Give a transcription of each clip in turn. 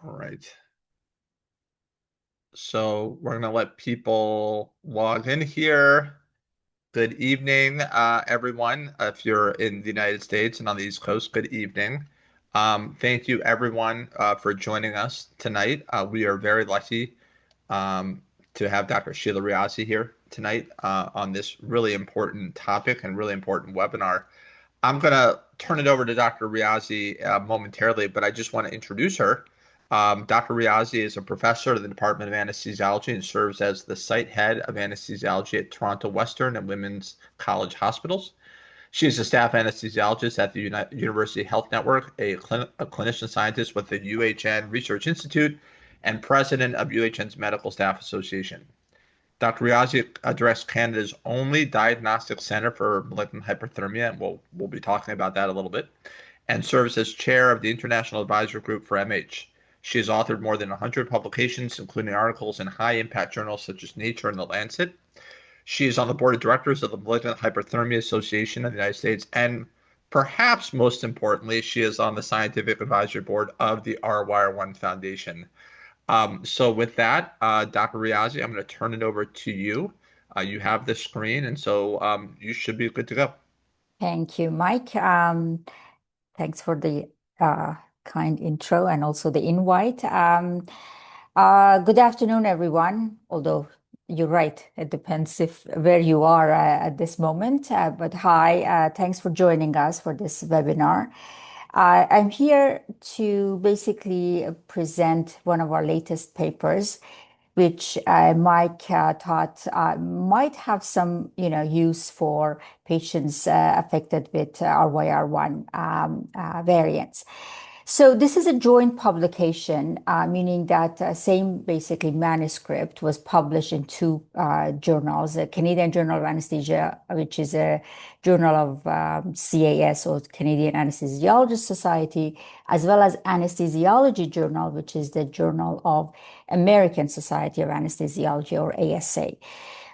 All right. So we're going to let people log in here. Good evening, everyone. If you're in the United States and on the East Coast, good evening. Thank you, everyone, for joining us tonight. We are very lucky to have Dr. Sheila Riazi here tonight on this really important topic and really important webinar. I'm going to turn it over to Dr. Riazi momentarily, but I just want to introduce her. Dr. Riazi is a professor of the Department of Anesthesiology and serves as the site head of anesthesiology at Toronto Western and Women's College Hospitals. She is a staff anesthesiologist at the University Health Network, a clinician scientist with the UHN Research Institute, and president of UHN's Medical Staff Association. Dr. Riazi addressed Canada's only diagnostic center for malignant hyperthermia, and we'll be talking about that a little bit, and serves as chair of the International Advisory Group for MH. She has authored more than 100 publications, including articles in high-impact journals such as Nature and The Lancet. She is on the board of directors of the Malignant Hyperthermia Association of the United States, and perhaps most importantly, she is on the scientific advisory board of the RYR-1 Foundation. So with that, Dr. Riazi, I'm going to turn it over to you. You have the screen, and so you should be good to go. Thank you, Mike. Thanks for the kind intro and also the invite. Good afternoon, everyone. Although you're right, it depends where you are at this moment. But hi, thanks for joining us for this webinar. I'm here to basically present one of our latest papers, which Mike thought might have some, use for patients affected with RYR1 variants. So this is a joint publication, meaning that same basically manuscript was published in two journals, the Canadian Journal of Anesthesia, which is a journal of CAS, or Canadian Anesthesiologists Society, as well as Anesthesiology Journal, which is the Journal of American Society of Anesthesiology, or ASA.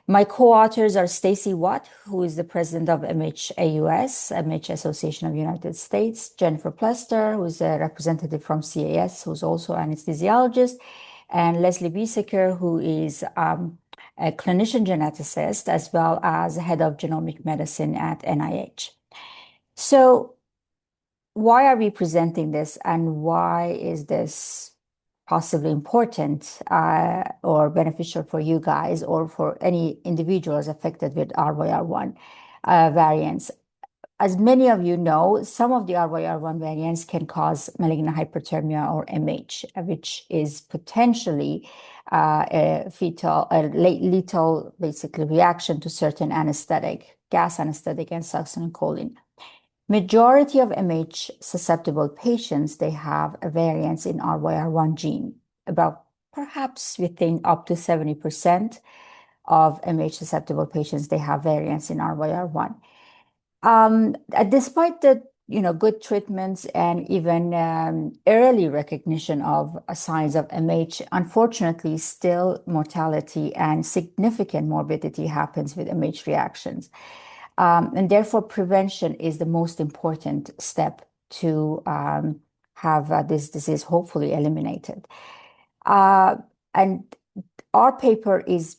My co-authors are Stacy Watt, who is the president of MHAUS, MH Association of United States, Jennifer Plester, who is a representative from CAS, who's also an anesthesiologist, and Leslie Biesecker, who is a clinician geneticist, as well as head of genomic medicine at NIH. So why are we presenting this, and why is this possibly important or beneficial for you guys or for any individuals affected with RYR1 variants? As many of you know, some of the RYR1 variants can cause malignant hyperthermia, or MH, which is potentially a lethal basically reaction to certain anesthetic, gas anesthetic, and succinylcholine. Majority of MH susceptible patients, they have a variance in RYR1 gene. About perhaps we think up to 70% of MH susceptible patients, they have variance in RYR1. Despite the good treatments and even early recognition of signs of MH, unfortunately, still mortality and significant morbidity happens with MH reactions. And therefore, prevention is the most important step to have this disease hopefully eliminated. And our paper is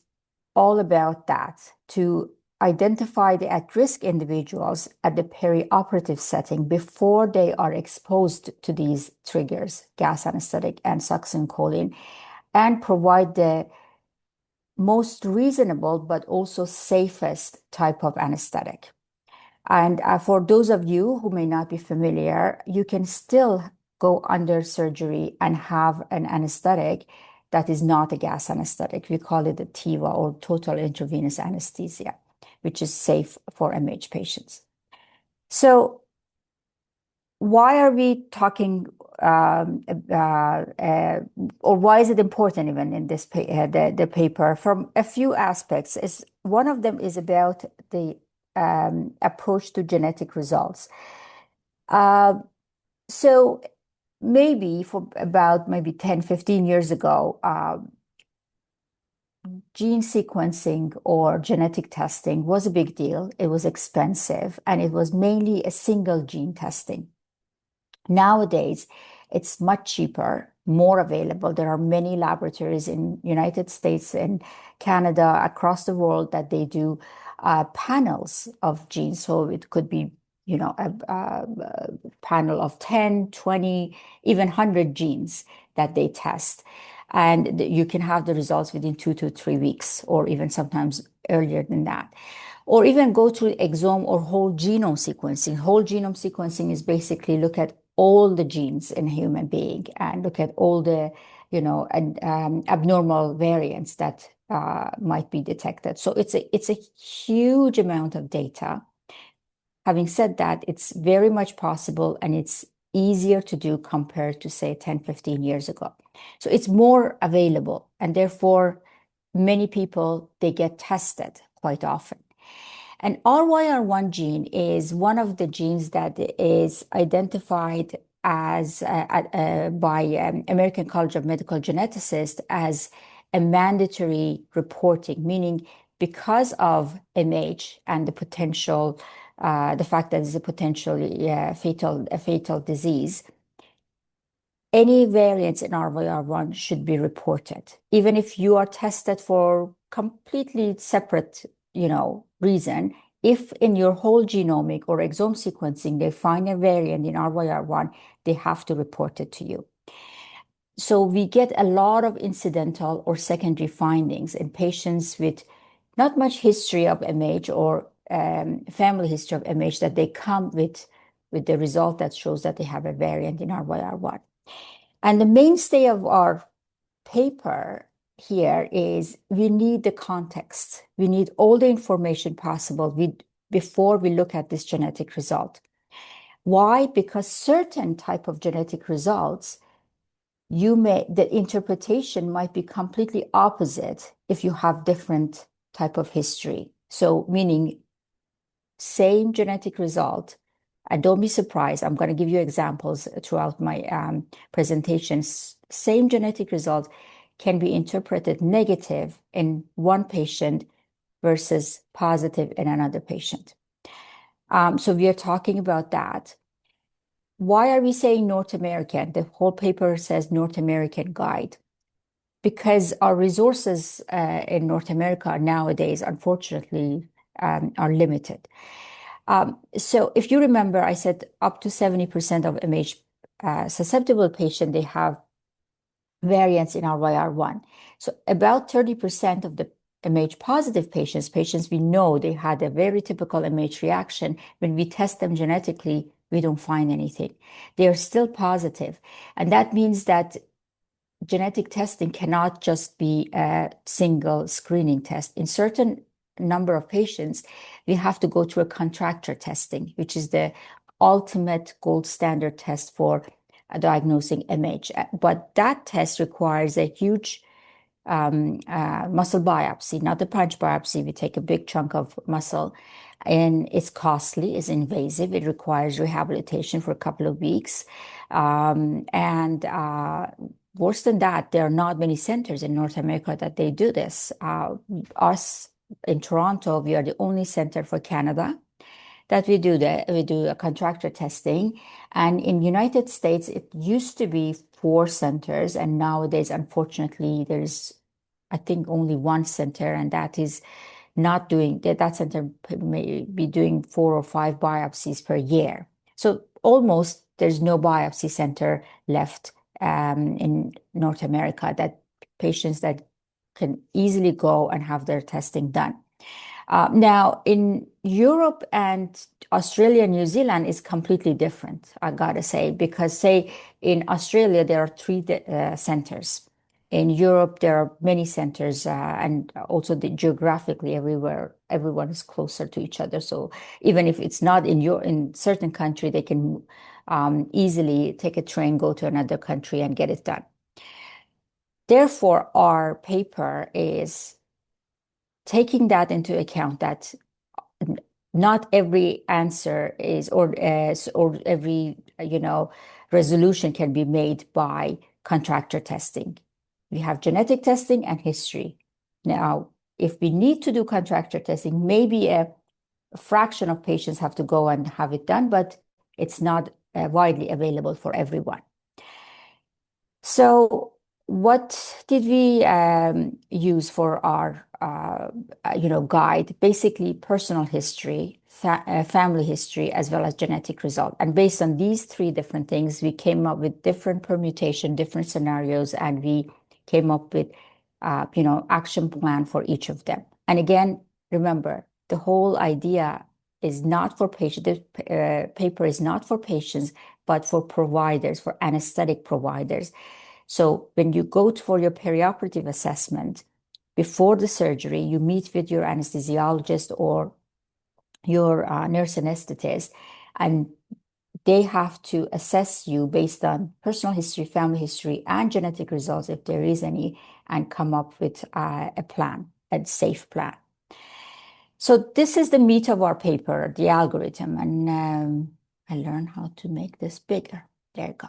all about that, to identify the at-risk individuals at the perioperative setting before they are exposed to these triggers, gas anesthetic and succinylcholine, and provide the most reasonable but also safest type of anesthetic. And for those of you who may not be familiar, you can still go under surgery and have an anesthetic that is not a gas anesthetic. We call it a TIVA, or total intravenous anesthesia, which is safe for MH patients. So why are we talking or why is it important even in this the paper? From a few aspects. One of them is about the approach to genetic results. So maybe for about 10, 15 years ago, gene sequencing or genetic testing was a big deal. It was expensive, and it was mainly a single gene testing. Nowadays, it's much cheaper more available. There are many laboratories in United States and Canada, across the world, that they do panels of genes. So it could be, a panel of 10, 20, even 100 genes that they test. And you can have the results within 2 to 3 weeks, or even sometimes earlier than that. Or even go through exome or whole genome sequencing. Whole genome sequencing is basically look at all the genes in a human being and look at all the, abnormal variants that might be detected. So it's a huge amount of data. Having said that, it's very much possible and it's easier to do compared to, say, 10, 15 years ago. So it's more available, and therefore many people, they get tested quite often. And RYR1 gene is one of the genes that is identified as by American College of Medical Geneticists as a mandatory reporting, meaning because of MH and the fact that it's a potentially fatal disease, any variants in RYR1 should be reported, even if you are tested for completely separate, reason. If in your whole genomic or exome sequencing they find a variant in RYR1, they have to report it to you. So we get a lot of incidental or secondary findings in patients with not much history of MH or family history of MH that they come with the result that shows that they have a variant in RYR1. And the mainstay of our paper here is we need the context. We need all the information possible before we look at this genetic result. Why? Because certain type of genetic results, the interpretation might be completely opposite if you have different type of history. So meaning same genetic result. And don't be surprised, I'm going to give you examples throughout my presentations. Same genetic result can be interpreted negative in one patient versus positive in another patient. So we are talking about that. Why are we saying North American? The whole paper says North American guide. Because our resources in North America nowadays, unfortunately, are limited. So if you remember, I said up to 70% of MH susceptible patients, they have variants in RYR1. So about 30% of the MH positive patients we know they had a very typical MH reaction. When we test them genetically, we don't find anything. They are still positive. And that means that genetic testing cannot just be a single screening test. In certain number of patients, we have to go through a contractor testing, which is the ultimate gold standard test for diagnosing MH. But that test requires a huge muscle biopsy, not the punch biopsy. We take a big chunk of muscle, and it's costly, it's invasive, it requires rehabilitation for a couple of weeks. And worse than that, there are not many centers in North America that they do this. Us in Toronto, we are the only center for Canada that we do that. We do a contractor testing. And in United States, it used to be 4 centers. And nowadays, unfortunately, there's, I think, only one center, and that is not doing that center may be doing 4 or 5 biopsies per year. So almost there's no biopsy center left in North America that patients that can easily go and have their testing done. Now, in Europe and Australia, New Zealand is completely different, I gotta say, because say in Australia, there are 3 centers. In Europe, there are many centers, and also geographically, everyone is closer to each other. So even if it's not in certain country, they can easily take a train, go to another country, and get it done. Therefore, our paper is taking that into account that not every answer is or every resolution can be made by contractor testing. We have genetic testing and history. Now, if we need to do contractor testing, maybe a fraction of patients have to go and have it done, but it's not widely available for everyone. So what did we use for our guide? Basically, personal history, family history, as well as genetic result. And based on these three different things, we came up with different permutation, different scenarios, and we came up with action plan for each of them. And again, remember, the whole idea is not for patients. The paper is not for patients, but for providers, for anesthetic providers. So when you go for your perioperative assessment before the surgery, you meet with your anesthesiologist or your nurse anesthetist, and they have to assess you based on personal history, family history, and genetic results, if there is any, and come up with a plan, a safe plan. So this is the meat of our paper, the algorithm, and I learned how to make this bigger. There you go.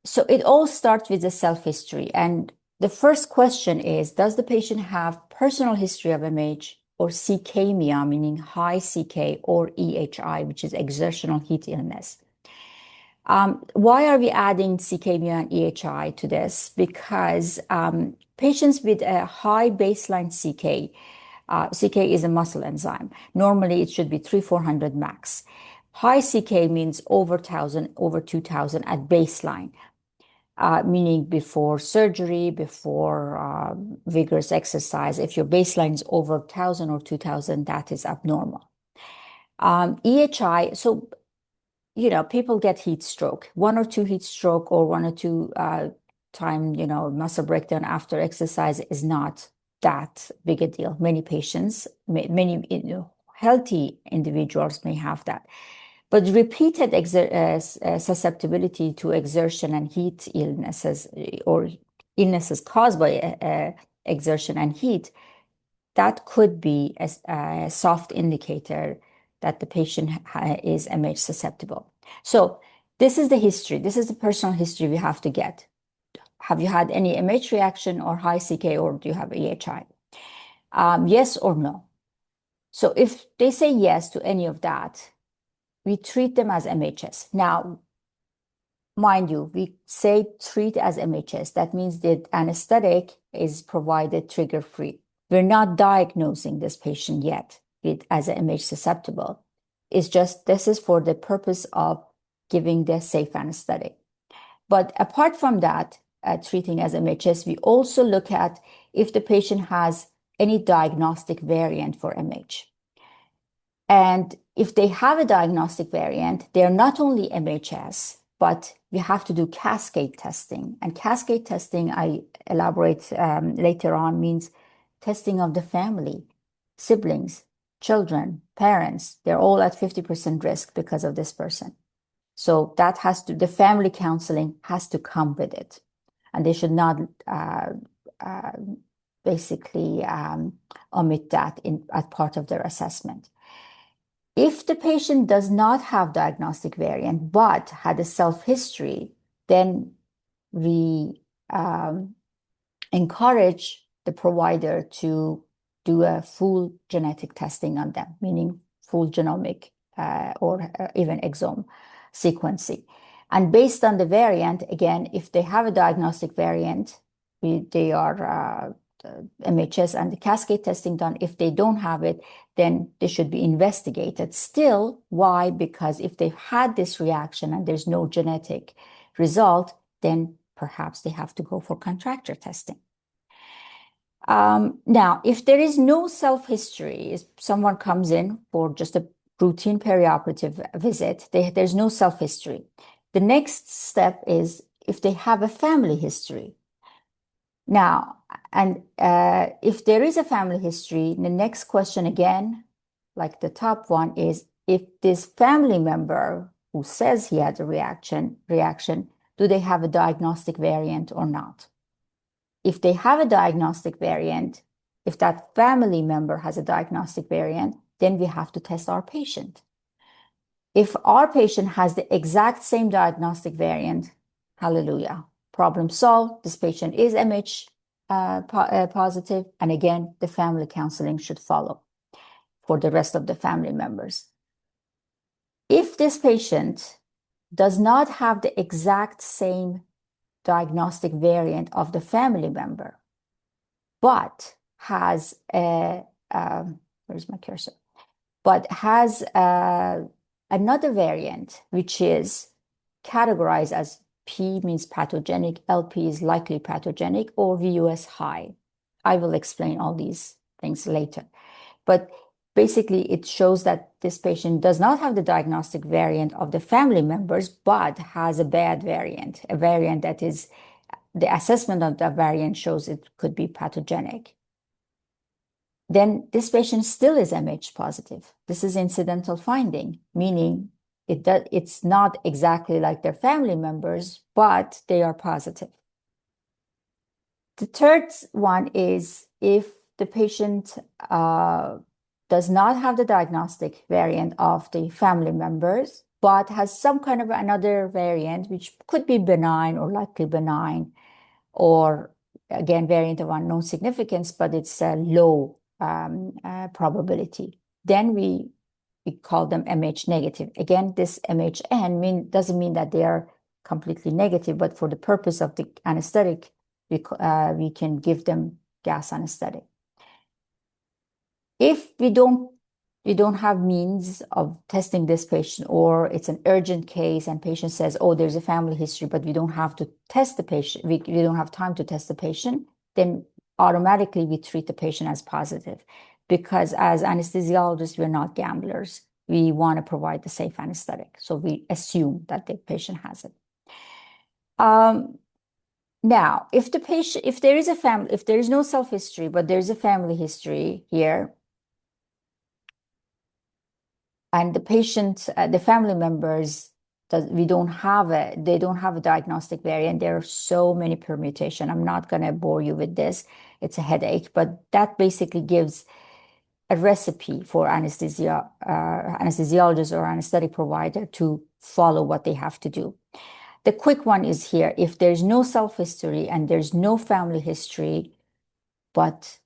So it all starts with the self-history. And the first question is, does the patient have personal history of MH or CKemia, meaning high CK, or EHI, which is exertional heat illness? Why are we adding CKemia and EHI to this? Because patients with a high baseline CK, CK is a muscle enzyme. Normally, it should be 300-400 max. High CK means over 1,000, over 2,000 at baseline, meaning before surgery, before vigorous exercise. If your baseline is over 1,000 or 2,000, that is abnormal. EHI, so people get heat stroke, one or two heat stroke, or one or two time muscle breakdown after exercise is not that big a deal. Many patients, many healthy individuals may have that. But repeated susceptibility to exertion and heat illnesses, or illnesses caused by exertion and heat, that could be a soft indicator that the patient is MH susceptible. So this is the history. This is the personal history we have to get. Have you had any MH reaction or high CK, or do you have EHI? Yes or no? So if they say yes to any of that, we treat them as MHS. Now, mind you, we say treat as MHS. That means that anesthetic is provided trigger-free. We're not diagnosing this patient yet as a MH susceptible. It's just this is for the purpose of giving the safe anesthetic. But apart from that, treating as MHS, we also look at if the patient has any diagnostic variant for MH. And if they have a diagnostic variant, they're not only MHS, but we have to do cascade testing. And cascade testing, I elaborate later on, means testing of the family, siblings, children, parents. They're all at 50% risk because of this person. So that the family counseling has to come with it. And they should not basically omit that as part of their assessment. If the patient does not have diagnostic variant but had a self-history, then we encourage the provider to do a full genetic testing on them, meaning full genomic or even exome sequencing. And based on the variant, again, if they have a diagnostic variant, they are MHS and the cascade testing done. If they don't have it, then they should be investigated. Still, why? Because if they've had this reaction and there's no genetic result, then perhaps they have to go for contracture testing. Now, if there is no self-history, if someone comes in for just a routine perioperative visit, there's no self-history. The next step is if they have a family history. Now, and if there is a family history, the next question again, like the top one, is if this family member who says he had a reaction, do they have a diagnostic variant or not? If they have a diagnostic variant, if that family member has a diagnostic variant, then we have to test our patient. If our patient has the exact same diagnostic variant, hallelujah, problem solved. This patient is MH positive, and again, the family counseling should follow for the rest of the family members. If this patient does not have the exact same diagnostic variant of the family member, but has where's my cursor? But has another variant, which is categorized as P means pathogenic, LP is likely pathogenic, or VUS high. I will explain all these things later. But basically, it shows that this patient does not have the diagnostic variant of the family members, but has a bad variant, a variant that is, the assessment of the variant shows it could be pathogenic. Then this patient still is MH positive. This is incidental finding, meaning it's not exactly like their family members, but they are positive. The third one is if the patient does not have the diagnostic variant of the family members, but has some kind of another variant, which could be benign or likely benign, or again, variant of unknown significance, but it's a low probability. Then we call them MH negative. Again, this MHN doesn't mean that they are completely negative, but for the purpose of the anesthetic, we can give them gas anesthetic. If we don't have means of testing this patient, or it's an urgent case and patient says, oh, there's a family history, but we don't have to test the patient, we don't have time to test the patient, then automatically we treat the patient as positive, because as anesthesiologists, we're not gamblers. We want to provide the safe anesthetic. So we assume that the patient has it. Now, if there is no self-history, but there's a family history here, and the patient, the family members, they don't have a diagnostic variant. There are so many permutations. I'm not going to bore you with this. It's a headache, but that basically gives a recipe for anesthesiologist or anesthetic provider to follow what they have to do. The quick one is here. If there's no self-history and there's no family history, but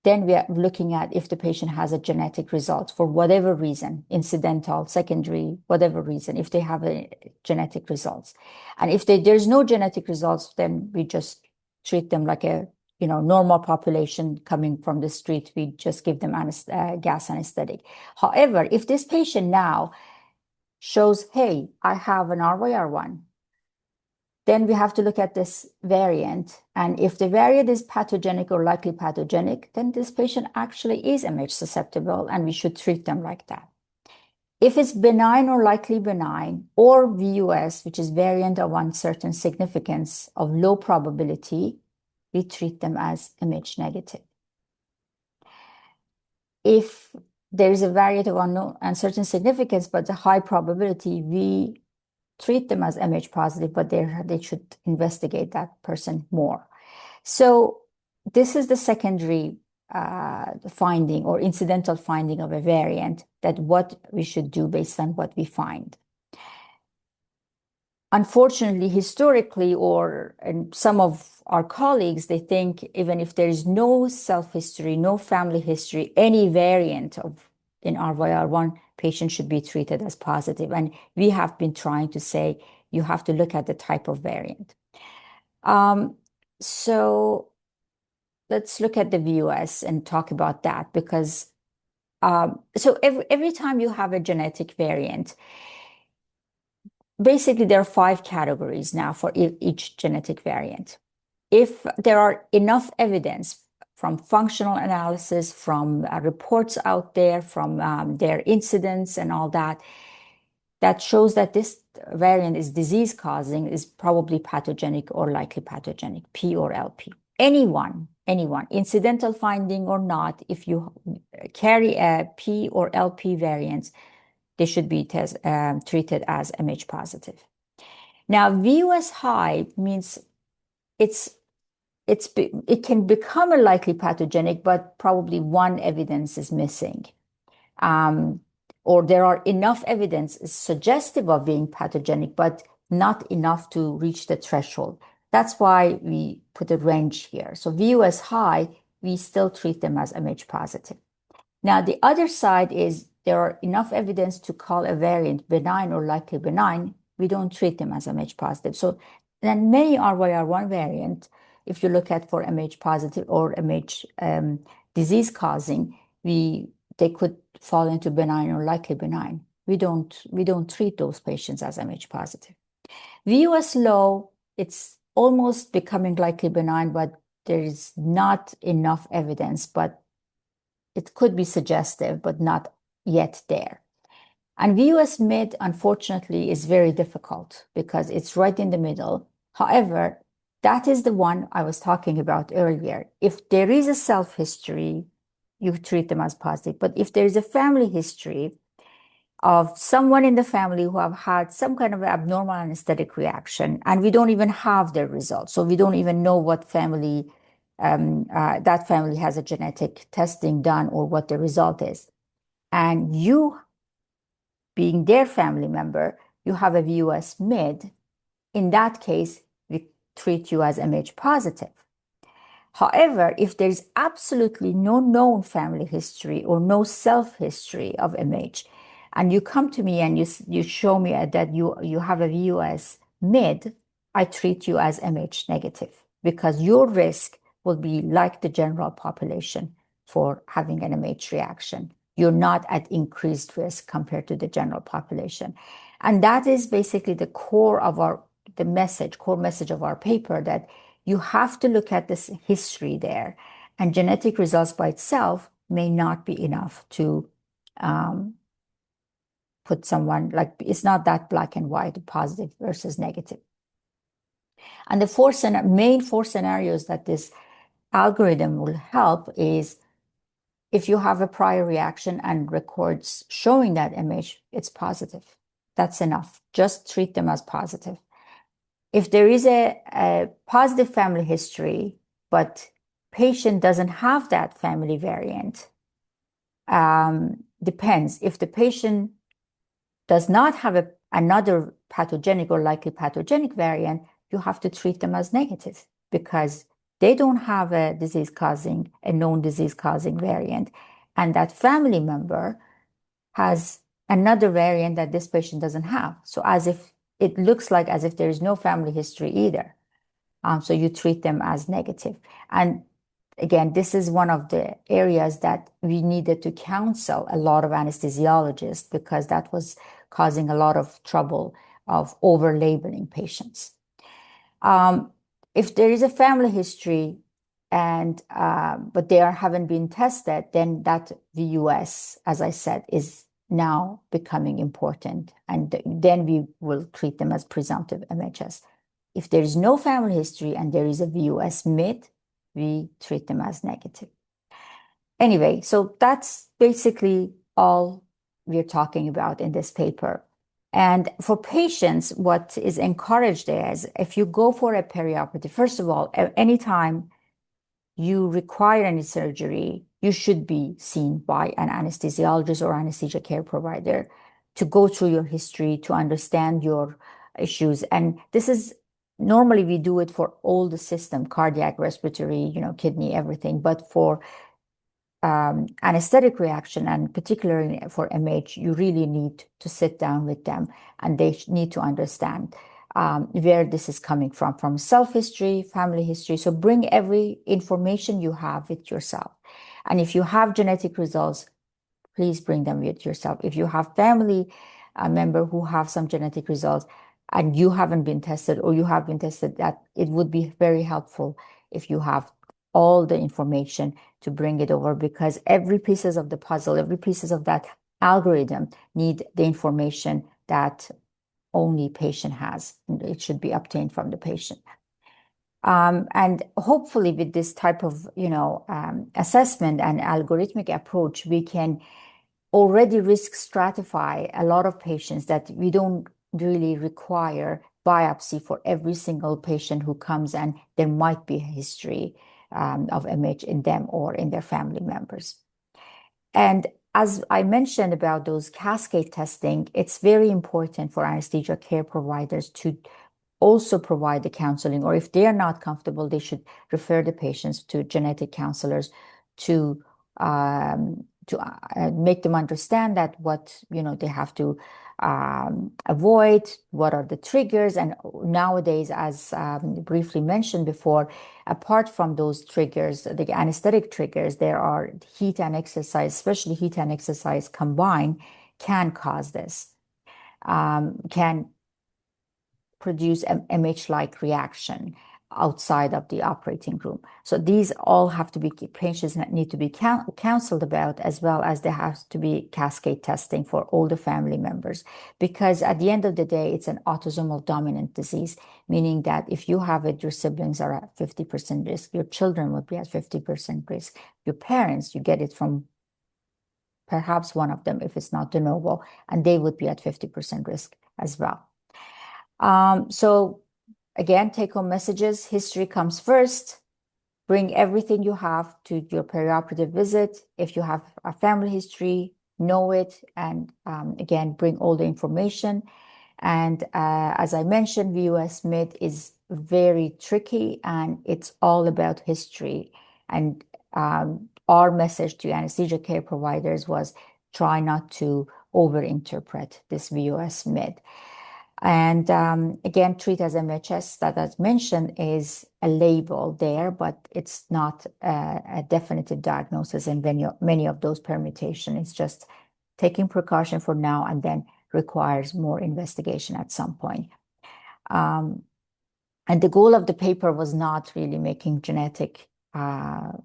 then we are looking at if the patient has a genetic result for whatever reason, incidental, secondary, whatever reason, if they have a genetic results. And if there's no genetic results, then we just treat them like a normal population coming from the street. We just give them gas anesthetic. However, if this patient now shows, hey, I have an RYR-1, then we have to look at this variant. And if the variant is pathogenic or likely pathogenic, then this patient actually is MH susceptible, and we should treat them like that. If it's benign or likely benign, or VUS, which is variant of uncertain significance of low probability, we treat them as MH negative. If there is a variant of uncertain significance, but a high probability, we treat them as MH positive, but they should investigate that person more. So this is the secondary finding or incidental finding of a variant, that what we should do based on what we find. Unfortunately, historically, and some of our colleagues, they think even if there is no self-history, no family history, any variant in RYR1, patient should be treated as positive. And we have been trying to say you have to look at the type of variant. So let's look at the VUS and talk about that, because so every time you have a genetic variant, basically there are 5 categories now for each genetic variant. If there are enough evidence from functional analysis, from reports out there, from their incidents and all that, that shows that this variant is disease causing, is probably pathogenic or likely pathogenic, P or LP. Anyone, incidental finding or not, if you carry a P or LP variant, they should be treated as MH positive. Now, VUS high means it can become a likely pathogenic, but probably one evidence is missing. Or there are enough evidence suggestive of being pathogenic, but not enough to reach the threshold. That's why we put a range here. So VUS high, we still treat them as MH positive. Now, the other side is there are enough evidence to call a variant benign or likely benign. We don't treat them as MH positive. So And many RYR1 variant, if you look at for MH positive or MH disease causing, they could fall into benign or likely benign. We don't treat those patients as MH positive. VUS low, it's almost becoming likely benign, but there is not enough evidence, but it could be suggestive, but not yet there. And VUS mid, unfortunately, is very difficult because it's right in the middle. However, that is the one I was talking about earlier. If there is a self-history, you treat them as positive. But if there is a family history of someone in the family who have had some kind of abnormal anesthetic reaction, and we don't even have their results, so we don't even know what family that family has a genetic testing done or what the result is. And you being their family member, you have a VUS mid. In that case, we treat you as MH positive. However, if there's absolutely no known family history or no self-history of MH, and you come to me and you show me that you have a VUS mid, I treat you as MH negative because your risk will be like the general population for having an MH reaction. You're not at increased risk compared to the general population. And that is basically the core of core message of our paper, that you have to look at this history there, and genetic results by itself may not be enough to put someone, like, it's not that black and white, positive versus negative. And the main four scenarios that this algorithm will help is if you have a prior reaction and records showing that MH, it's positive. That's enough. Just treat them as positive. If there is a positive family history, but patient doesn't have that family variant, depends. If the patient does not have another pathogenic or likely pathogenic variant, you have to treat them as negative because they don't have a known disease-causing variant, and that family member has another variant that this patient doesn't have. So it looks like as if there is no family history either. So you treat them as negative. And again, this is one of the areas that we needed to counsel a lot of anesthesiologists because that was causing a lot of trouble of over-labeling patients. If there is a family history but they haven't been tested, then that VUS, as I said, is now becoming important, and then we will treat them as presumptive MHS. If there is no family history and there is a VUS mid, we treat them as negative. Anyway, so that's basically all we're talking about in this paper. And for patients, what is encouraged is if you go for a perioperative, first of all, anytime you require any surgery, you should be seen by an anesthesiologist or anesthesia care provider to go through your history, to understand your issues. And this is normally we do it for all the system, cardiac, respiratory, kidney, everything. But for anesthetic reaction, and particularly for MH, you really need to sit down with them and they need to understand where this is coming from self-history, family history. So bring every information you have with yourself. And if you have genetic results, please bring them with yourself. If you have family member who have some genetic results and you haven't been tested or you have been tested, that it would be very helpful if you have all the information to bring it over, because every pieces of the puzzle, every pieces of that algorithm need the information that only patient has. It should be obtained from the patient. And hopefully with this type of, assessment and algorithmic approach, we can already risk stratify a lot of patients that we don't really require biopsy for every single patient who comes, and there might be a history of MH in them or in their family members. And as I mentioned about those cascade testing, it's very important for anesthesia care providers to also provide the counseling, or if they are not comfortable, they should refer the patients to genetic counselors to make them understand that what they have to avoid, what are the triggers. And nowadays, as briefly mentioned before, apart from those triggers, the anesthetic triggers, there are heat and exercise, especially heat and exercise combined, can cause this, can produce an MH-like reaction outside of the operating room. So these all have to be patients that need to be counseled about, as well as there has to be cascade testing for all the family members. Because at the end of the day, it's an autosomal dominant disease, meaning that if you have it, your siblings are at 50% risk, your children would be at 50% risk, your parents, you get it from perhaps one of them if it's not de novo, and they would be at 50% risk as well. So again, take home messages. History comes first. Bring everything you have to your perioperative visit. If you have a family history, know it. And again, bring all the information. And as I mentioned, VUS mid is very tricky and it's all about history. And our message to anesthesia care providers was try not to overinterpret this VUS mid. And again, treat as MHS, that as mentioned, is a label there, but it's not a definitive diagnosis in many of those permutations. It's just taking precaution for now and then requires more investigation at some point. And the goal of the paper was not really making genetic, or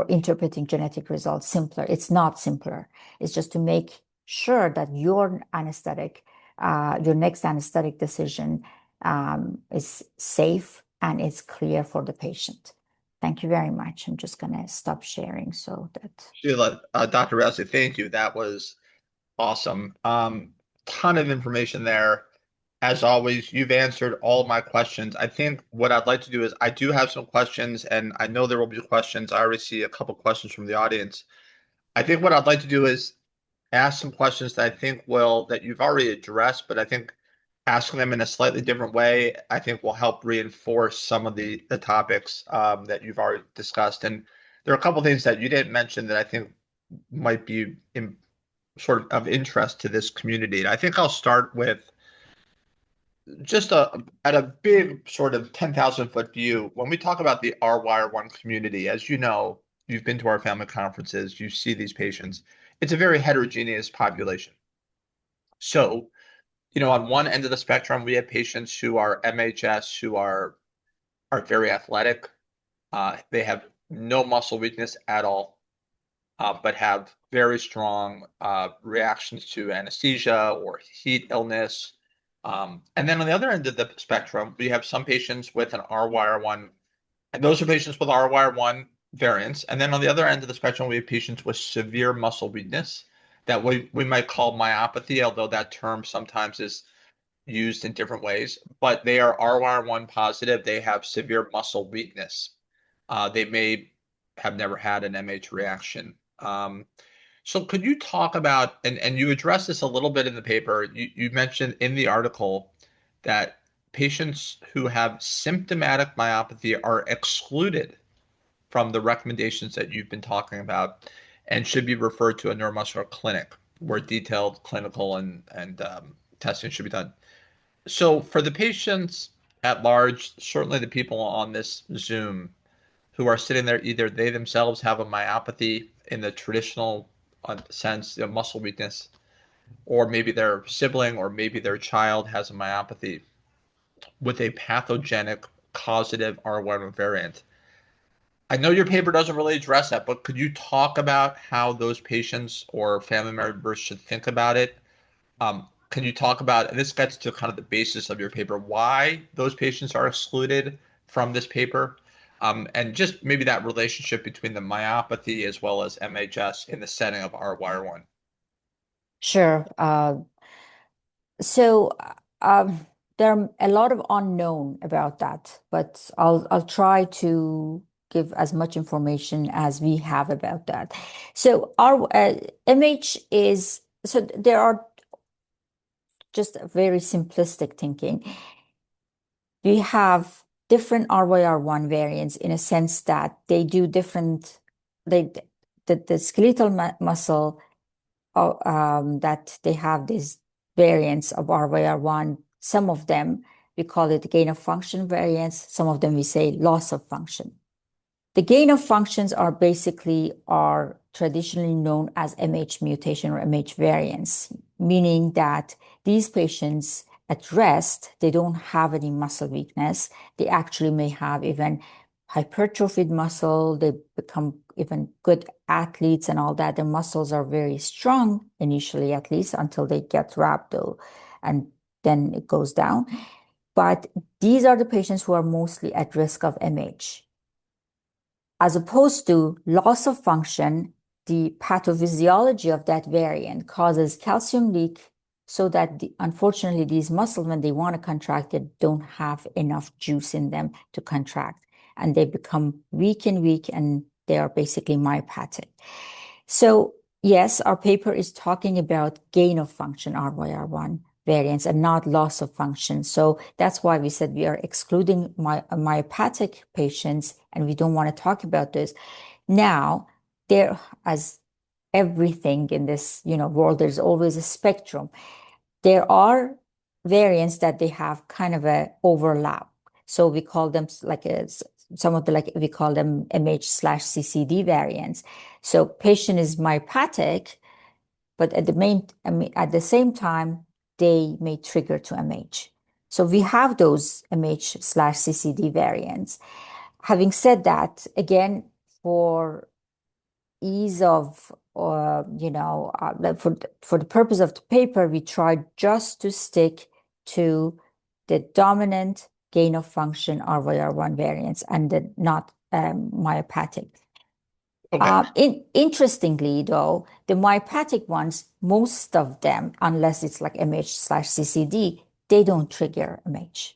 interpreting genetic results simpler. It's not simpler. It's just to make sure that your next anesthetic decision is safe and is clear for the patient. Thank you very much. I'm just going to stop sharing so that. Sheila, Dr. Riazi, thank you. That was awesome. Ton of information there. As always, you've answered all of my questions. I think what I'd like to do is I do have some questions, and I know there will be questions. I already see a couple questions from the audience. I think what I'd like to do is ask some questions that I think that you've already addressed, but I think asking them in a slightly different way, I think will help reinforce some of the topics that you've already discussed. And there are a couple things that you didn't mention that I think might be sort of interest to this community. And I think I'll start with just at a big sort of 10,000-foot view. When we talk about the RYR-1 community, as you know, you've been to our family conferences, you see these patients. It's a very heterogeneous population. So, on one end of the spectrum, we have patients who are MHS, who are very athletic. They have no muscle weakness at all, but have very strong reactions to anesthesia or heat illness. And then on the other end of the spectrum, we have some patients with an RYR-1, and those are patients with RYR-1 variants. And then on the other end of the spectrum, we have patients with severe muscle weakness that we might call myopathy, although that term sometimes is used in different ways. But they are RYR-1 positive. They have severe muscle weakness. They may have never had an MH reaction. So could you talk about, and you address this a little bit in the paper, you mentioned in the article that patients who have symptomatic myopathy are excluded from the recommendations that you've been talking about and should be referred to a neuromuscular clinic where detailed clinical and testing should be done. So for the patients at large, certainly the people on this Zoom who are sitting there, either they themselves have a myopathy in the traditional sense, muscle weakness, or maybe their sibling or maybe their child has a myopathy with a pathogenic causative RY1 variant. I know your paper doesn't really address that, but could you talk about how those patients or family members should think about it? Can you talk about, and this gets to kind of the basis of your paper, why those patients are excluded from this paper? And just maybe that relationship between the myopathy as well as MHS in the setting of RYR-1. Sure. So there are a lot of unknown about that, but I'll try to give as much information as we have about that. So our MH is, so there are just a very simplistic thinking. We have different RYR-1 variants in a sense that they do different, the skeletal muscle that they have these variants of RYR1. Some of them, we call it gain of function variants. Some of them we say loss of function. The gain of functions are traditionally known as MH mutation or MH variants, meaning that these patients at rest, they don't have any muscle weakness. They actually may have even hypertrophied muscle. They become even good athletes and all that. Their muscles are very strong initially, at least until they get rhabdo, and then it goes down. But these are the patients who are mostly at risk of MH. As opposed to loss of function, the pathophysiology of that variant causes calcium leak so that unfortunately these muscles, when they want to contract, they don't have enough juice in them to contract. And they become weak and they are basically myopathic. So yes, our paper is talking about gain of function, RYR1 variants, and not loss of function. So that's why we said we are excluding myopathic patients, and we don't want to talk about this. Now, there, as everything in this, world, there's always a spectrum. There are variants that they have kind of a overlap. So we call them we call them MH/CCD variants. So patient is myopathic, but at the same time, they may trigger to MH. So we have those MH/CCD variants. Having said that, again, for ease of, for the purpose of the paper, we tried just to stick to the dominant gain of function RYR1 variants and the not myopathic. Okay. Interestingly, though, the myopathic ones, most of them, unless it's like MH/CCD, they don't trigger MH.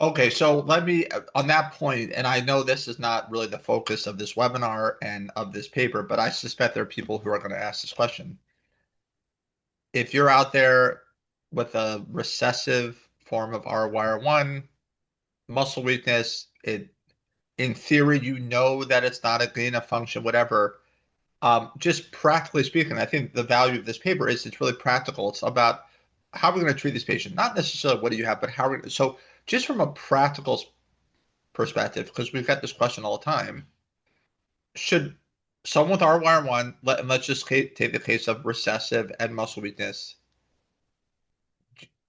Okay, so let me, on that point, and I know this is not really the focus of this webinar and of this paper, but I suspect there are people who are going to ask this question. If you're out there with a recessive form of RYR1, muscle weakness, in theory, you know that it's not a gain of function, whatever. Just practically speaking, I think the value of this paper is it's really practical. It's about how we're going to treat this patient, not necessarily what do you have, but how we're so just from a practical perspective, because we've got this question all the time, should someone with RYR1, and let's just take the case of recessive and muscle weakness,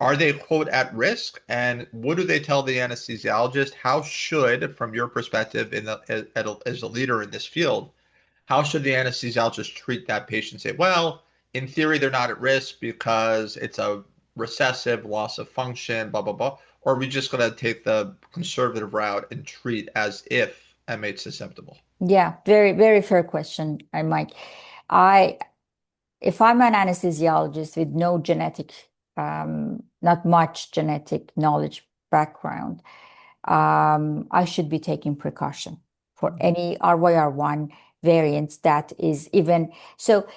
are they quote at risk? And what do they tell the anesthesiologist? How should, from your perspective as a leader in this field, how should the anesthesiologist treat that patient? Say, well, in theory, they're not at risk because it's a recessive loss of function, blah, blah, blah. Or are we just going to take the conservative route and treat as if MH susceptible? Yeah, very, very fair question, Mike. I, if I'm an anesthesiologist with no not much genetic knowledge background, I should be taking precaution for any RYR1 variants that is even. So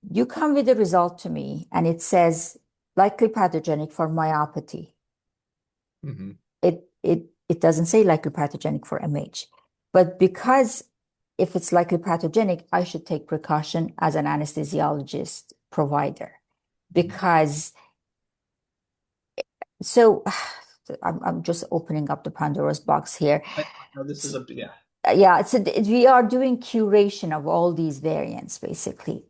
you come with a result to me and it says likely pathogenic for myopathy. Hmm. It doesn't say likely pathogenic for MH. But because if it's likely pathogenic, I should take precaution as an anesthesiologist provider. Because so I'm just opening up the Pandora's box here. I know this is a yeah. Yeah, so we are doing curation of all these variants basically.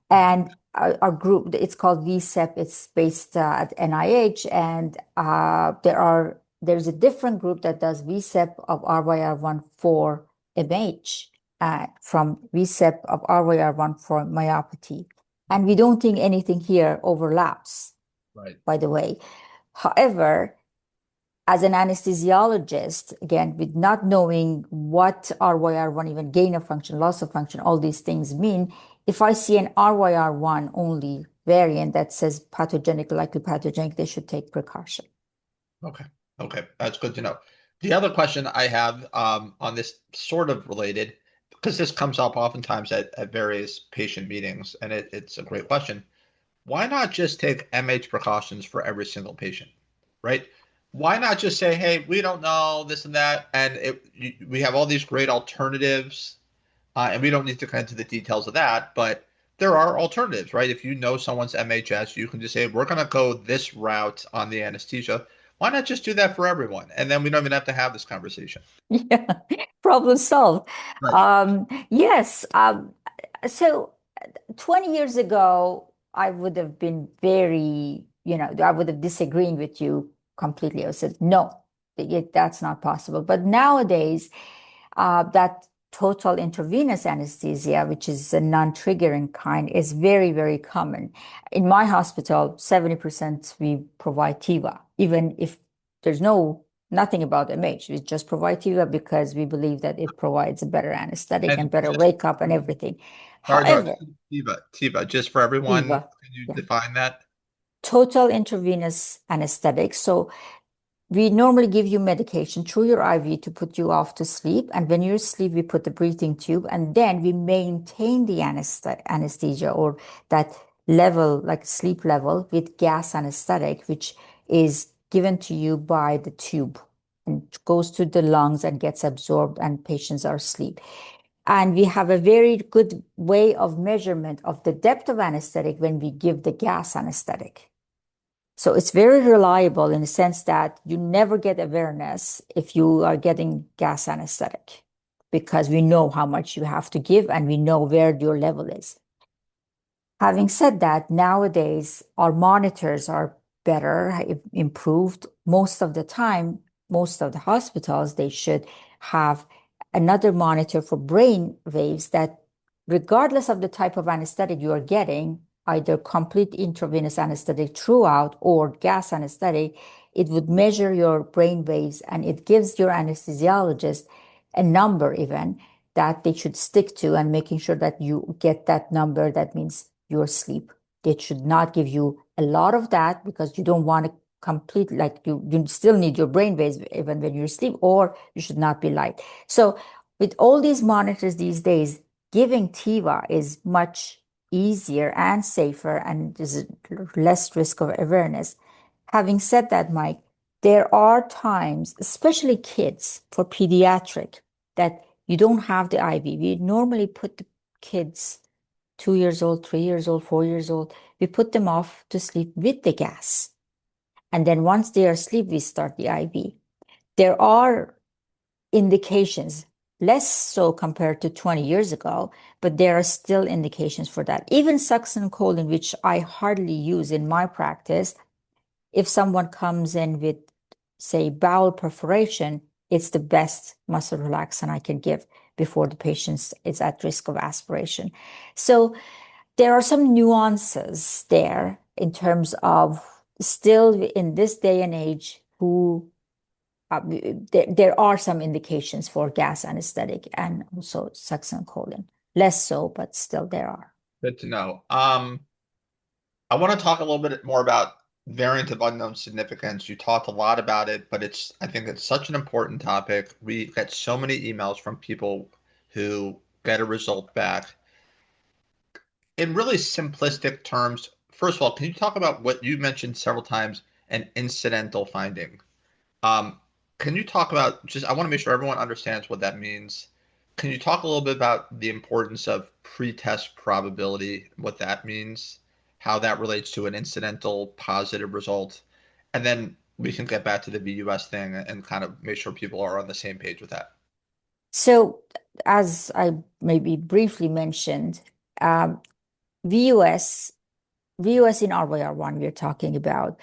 And our group, it's called VSEP, it's based at NIH, and there's a different group that does VSEP of RYR1 for MH, from VSEP of RYR1 for myopathy. And we don't think anything here overlaps, Right. by the way. However, as an anesthesiologist, again, with not knowing what RYR1, even gain of function, loss of function, all these things mean, if I see an RYR1 only variant that says pathogenic, likely pathogenic, they should take precaution. Okay. Okay. That's good to know. The other question I have on this sort of related, because this comes up oftentimes at various patient meetings, and it's a great question. Why not just take MH precautions for every single patient, right? Why not just say, hey, we don't know this and that, and we have all these great alternatives, and we don't need to get into the details of that, but there are alternatives, right? If you know someone's MHS, you can just say, we're going to go this route on the anesthesia. Why not just do that for everyone? And then we don't even have to have this conversation. Yeah, problem solved. Right. Yes. So 20 years ago, I would have been very, I would have disagreed with you completely. I said, no, that's not possible. But nowadays, that total intravenous anesthesia, which is a non-triggering kind, is very, very common. In my hospital, 70% we provide TIVA, even if there's nothing about MH. We just provide TIVA because we believe that it provides a better anesthetic and And better just, wake up and everything. sorry, George, However, Tiva, just for everyone, TIVA, can you yeah, define that? total intravenous anesthetic. So we normally give you medication through your IV to put you off to sleep. And when you're asleep, we put the breathing tube and then we maintain the anesthesia or that level, like sleep level, with gas anesthetic, which is given to you by the tube and goes to the lungs and gets absorbed, and patients are asleep. And we have a very good way of measurement of the depth of anesthetic when we give the gas anesthetic. So it's very reliable in the sense that you never get awareness if you are getting gas anesthetic because we know how much you have to give and we know where your level is. Having said that, nowadays our monitors are better, improved. Most of the time, most of the hospitals, they should have another monitor for brain waves that, regardless of the type of anesthetic you are getting, either complete intravenous anesthetic throughout or gas anesthetic, it would measure your brain waves and it gives your anesthesiologist a number even that they should stick to and making sure that you get that number. That means your sleep. It should not give you a lot of that because you don't want to complete, like you still need your brain waves even when you're asleep, or you should not be light. So with all these monitors these days, giving TIVA is much easier and safer and there's less risk of awareness. Having said that, Mike, there are times, especially kids for pediatric, that you don't have the IV. We normally put the kids 2 years old, 3 years old, 4 years old, we put them off to sleep with the gas. And then once they are asleep, we start the IV. There are indications, less so compared to 20 years ago, but there are still indications for that. Even succinylcholine, which I hardly use in my practice, if someone comes in with, say, bowel perforation, it's the best muscle relaxant I can give before the patient is at risk of aspiration. So there are some nuances there in terms of still in this day and age who there are some indications for gas anesthetic and also succinylcholine. Less so, but still there are. Good to know. I want to talk a little bit more about variant of unknown significance. You talked a lot about it, but I think it's such an important topic. We get so many emails from people who get a result back. In really simplistic terms, first of all, can you talk about what you mentioned several times, an incidental finding? Um, can you talk about just, I want to make sure everyone understands what that means. Can you talk a little bit about the importance of pretest probability, what that means, how that relates to an incidental positive result? And then we can get back to the VUS thing and kind of make sure people are on the same page with that. So, as I maybe briefly mentioned, um, VUS, VUS in RYR-1 we're talking about,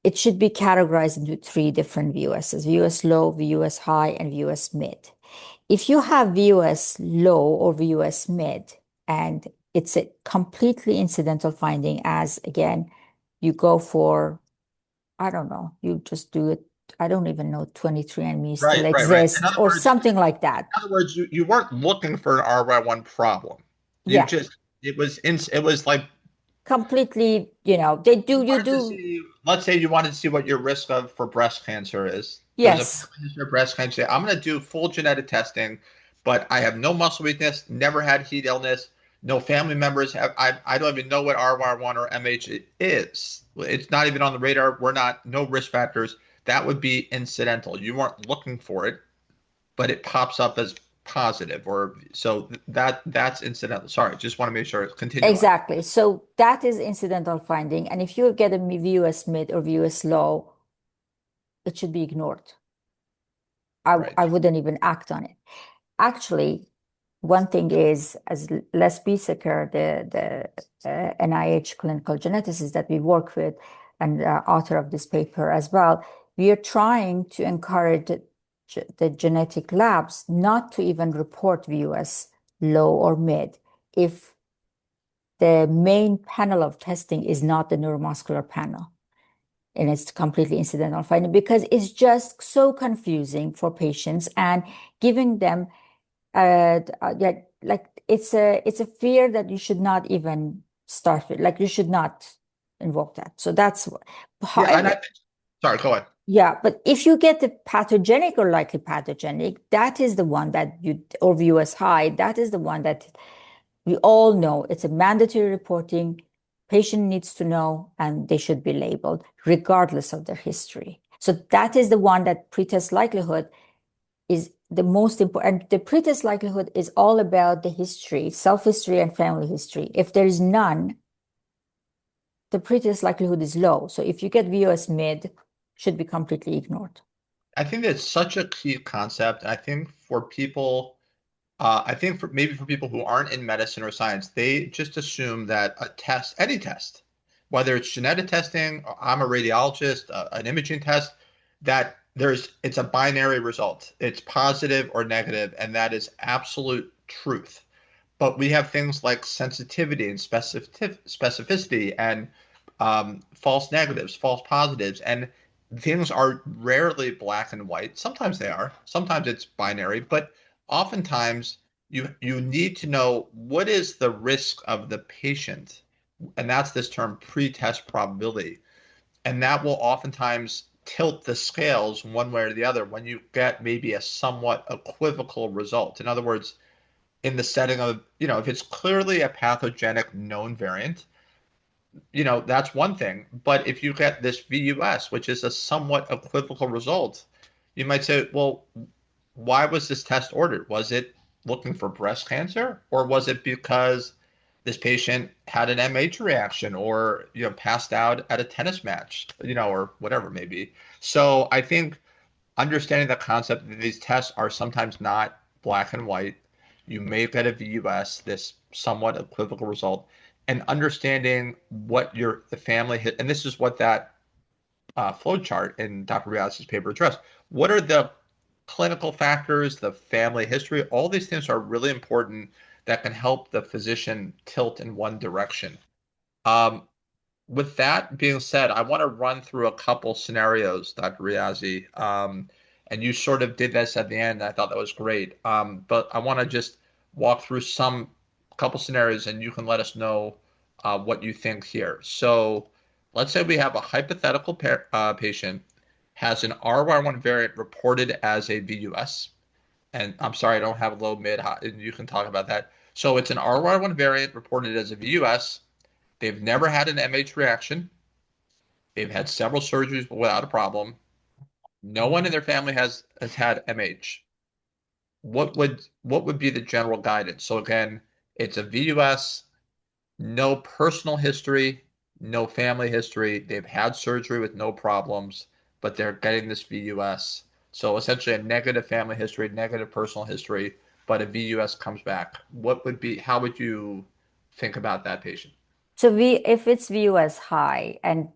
it should be categorized into three different VUSs, VUS low, VUS high, and VUS mid. If you have VUS low or VUS mid, and it's a completely incidental finding, as again, you go for, I don't know, you just do it. I don't even know 23andMe still Right. exists or something like that. In other words, you weren't looking for an RY1 problem. You Yeah, just it was like completely, they you do, you wanted to do. see, let's say you wanted to see what your risk of for breast cancer is. There's a Yes, family history of breast cancer. I'm going to do full genetic testing, but I have no muscle weakness, never had heat illness, no family members have. I don't even know what RYR1 or MH is. It's not even on the radar. We're not no risk factors. That would be incidental. You weren't looking for it, but it pops up as positive, or so that's incidental. Sorry, just want to make sure. Continue on. Exactly. So that is incidental finding. And if you get a VUS mid or VUS low, it should be ignored. Right. I wouldn't even act on it. Actually, one thing is, as Les Biesecker, the NIH clinical geneticist that we work with, and author of this paper as well, we are trying to encourage the genetic labs not to even report VUS low or mid if the main panel of testing is not the neuromuscular panel and it's completely incidental finding because it's just so confusing for patients and giving them yeah, like it's a fear that you should not even start with. Like you should not invoke that. So that's Yeah, and however, sorry, go ahead. yeah, but if you get the pathogenic or likely pathogenic, that is the one that you or view as high, that is the one that we all know it's a mandatory reporting. Patient needs to know and they should be labeled regardless of their history. So that is the one that pretest likelihood is the most important. The pretest likelihood is all about the history, self-history and family history. If there is none, the pretest likelihood is low. So if you get VOS mid, should be completely ignored. I think that's such a key concept. I think for people, I think for maybe for people who aren't in medicine or science, they just assume that a test, any test, whether it's genetic testing, or I'm a radiologist, an imaging test, that it's a binary result. It's positive or negative, and that is absolute truth. But we have things like sensitivity and specificity and false negatives, false positives, and things are rarely black and white. Sometimes they are. Sometimes it's binary, but oftentimes you need to know what is the risk of the patient, and that's this term pre-test probability, and that will oftentimes tilt the scales one way or the other when you get maybe a somewhat equivocal result. In other words, in the setting of, if it's clearly a pathogenic known variant, that's one thing. But if you get this VUS, which is a somewhat equivocal result, you might say, well, why was this test ordered? Was it looking for breast cancer, or was it because this patient had an MH reaction, or passed out at a tennis match, or whatever it may be. So I think understanding the concept that these tests are sometimes not black and white. You may get a VUS, this somewhat equivocal result, and understanding what the family hit, and this is what that flow chart in Dr. Riazi's paper addressed. What are the clinical factors, the family history? All these things are really important that can help the physician tilt in one direction. Um, with that being said, I want to run through a couple scenarios, Dr. Riazi. And you sort of did this at the end. I thought that was great. But I want to just walk through some couple scenarios and you can let us know what you think here. So let's say we have a hypothetical patient has an RYR-1 variant reported as a VUS. And I'm sorry, I don't have low, mid, high, and you can talk about that. So it's an RYR-1 variant reported as a VUS. They've never had an MH reaction. They've had several surgeries without a problem. No one in their family has had MH. What would be the general guidance? So again, it's a VUS, no personal history, no family history. They've had surgery with no problems, but they're getting this VUS. So essentially a negative family history, negative personal history, but a VUS comes back. How would you think about that patient? So if it's VU as high, and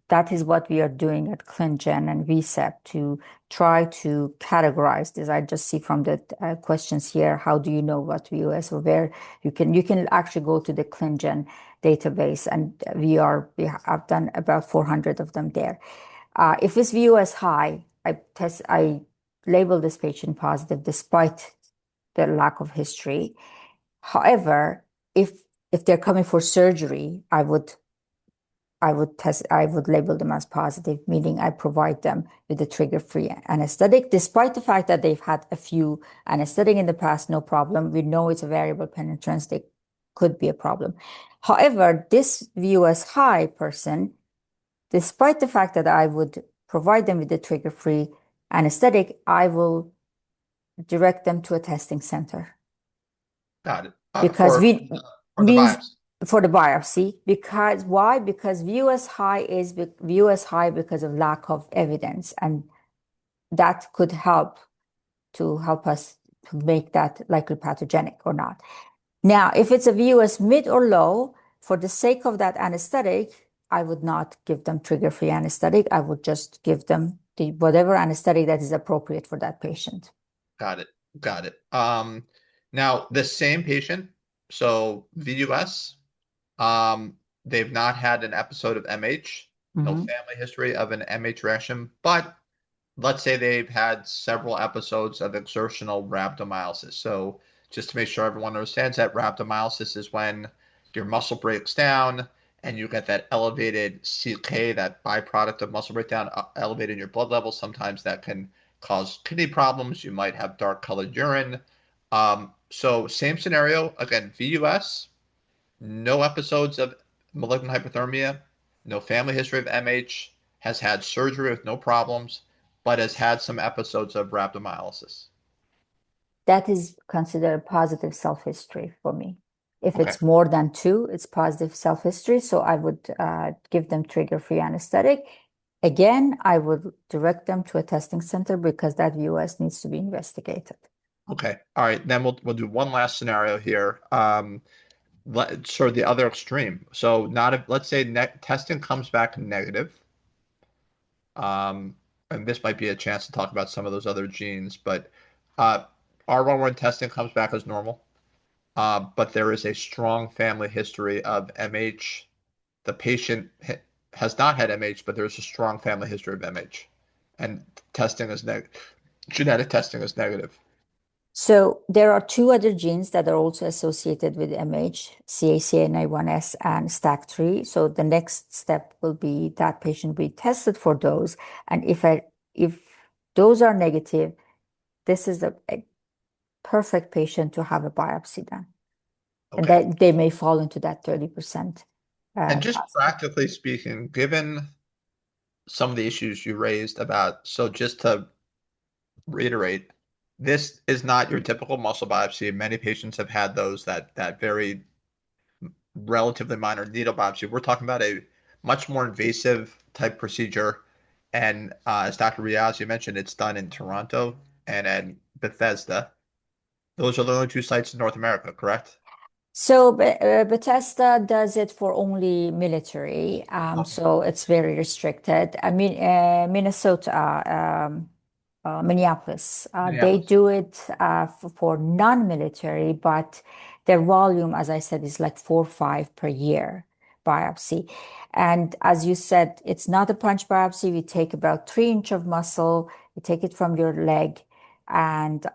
that is what we are doing at ClinGen and VSEP to try to categorize this. I just see from the questions here, how do you know what VU is or where you can actually go to the ClinGen database and I've done about 400 of them there. If it's VU as high, I label this patient positive despite the lack of history. However, if they're coming for surgery, I would label them as positive, meaning I provide them with a trigger-free anesthetic, despite the fact that they've had a few anesthetic in the past, no problem. We know it's a variable penetrance, they could be a problem. However, this VUS high person, despite the fact that I would provide them with the trigger-free anesthetic, I will direct them to a testing center Got it. because we For the means biopsy. for the biopsy. Because why? Because view as high because of lack of evidence, and that could help us to make that likely pathogenic or not. Now, if it's a view as mid or low, for the sake of that anesthetic, I would not give them trigger-free anesthetic. I would just give them the whatever anesthetic that is appropriate for that patient. Got it. Got it. Now the same patient, so VUS, they've not had an episode of MH, no Mhm. family history of an MH reaction, but let's say they've had several episodes of exertional rhabdomyolysis. So just to make sure everyone understands that rhabdomyolysis is when your muscle breaks down and you get that elevated CK, that byproduct of muscle breakdown, elevated in your blood levels. Sometimes that can cause kidney problems. You might have dark colored urine. So same scenario, again, VUS, no episodes of malignant hyperthermia, no family history of MH, has had surgery with no problems, but has had some episodes of rhabdomyolysis. That is considered positive self-history for me. If Okay. it's more than two, it's positive self-history. So I would give them trigger-free anesthetic. Again, I would direct them to a testing center because that VUS needs to be investigated. Okay. All right. Then we'll do one last scenario here. Sort of the other extreme. So not if let's say testing comes back negative. Um, and this might be a chance to talk about some of those other genes, but uh, RYR-1 testing comes back as normal. But there is a strong family history of MH. The patient has not had MH, but there's a strong family history of MH, and testing is negative. Genetic testing is negative. So there are two other genes that are also associated with MH, CACNA1S and STAC3. So the next step will be that patient be tested for those. And if those are negative, this is a perfect patient to have a biopsy done. And Okay. that they may fall into that 30% And just positive. practically speaking, given some of the issues you raised about, so just to reiterate, this is not your typical muscle biopsy. Many patients have had those that very relatively minor needle biopsy. We're talking about a much more invasive type procedure. And as Dr. Riazi mentioned, it's done in Toronto and in Bethesda. Those are the only two sites in North America, correct? So Bethesda does it for only military, Okay. so it's very restricted. I mean, Minnesota, Minneapolis, they Minneapolis. do it for non-military, but their volume, as I said, is like 4 or 5 per year biopsy. And as you said, it's not a punch biopsy. We take about 3 inch of muscle, we take it from your leg, and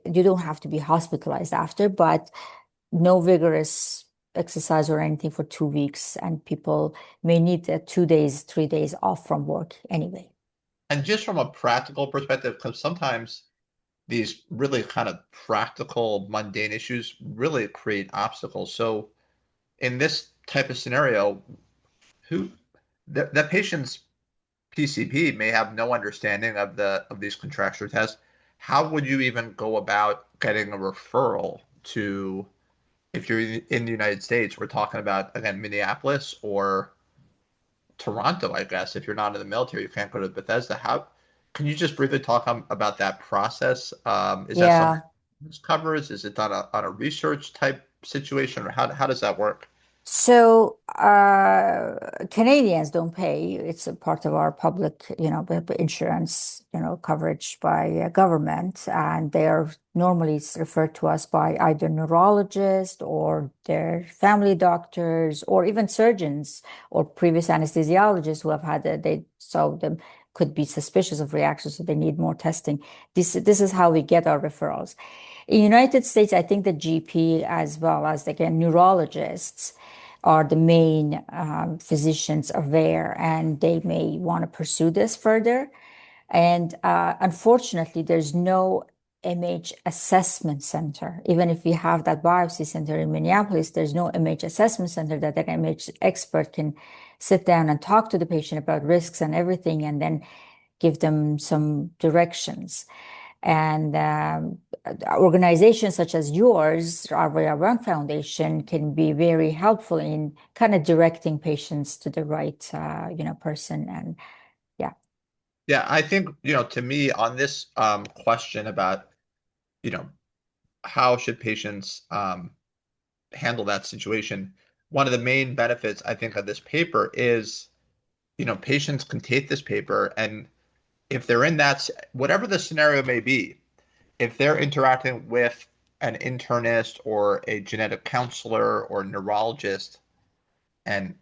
you don't have to be hospitalized after, but no vigorous exercise or anything for 2 weeks, and people may need 2 days, 3 days off from work anyway. And just from a practical perspective, because sometimes these really kind of practical, mundane issues really create obstacles. So in this type of scenario, who the patient's PCP may have no understanding of these contracture tests. How would you even go about getting a referral to if you're in the United States? We're talking about again Minneapolis or Toronto, I guess. If you're not in the military, you can't go to Bethesda. How can you just briefly talk about that process? Is that something Yeah. this covers? Is it done on a research type situation, or how does that work? So Canadians don't pay. It's a part of our public, insurance, coverage by government, and they are normally referred to us by either neurologists or their family doctors or even surgeons or previous anesthesiologists who have had it. They so them could be suspicious of reactions, so they need more testing. This is how we get our referrals. In the United States, I think the GP as well as again neurologists are the main physicians are there, and they may want to pursue this further. And unfortunately, there's no MH assessment center. Even if we have that biopsy center in Minneapolis, there's no MH assessment center that an MH expert can sit down and talk to the patient about risks and everything, and then give them some directions. And organizations such as yours, RYR-1 Foundation, can be very helpful in kind of directing patients to the right, person. And yeah. Yeah, I think, to me on this question about, you know, how should patients handle that situation, one of the main benefits I think of this paper is, patients can take this paper and if they're in whatever the scenario may be, if they're interacting with an internist or a genetic counselor or neurologist, and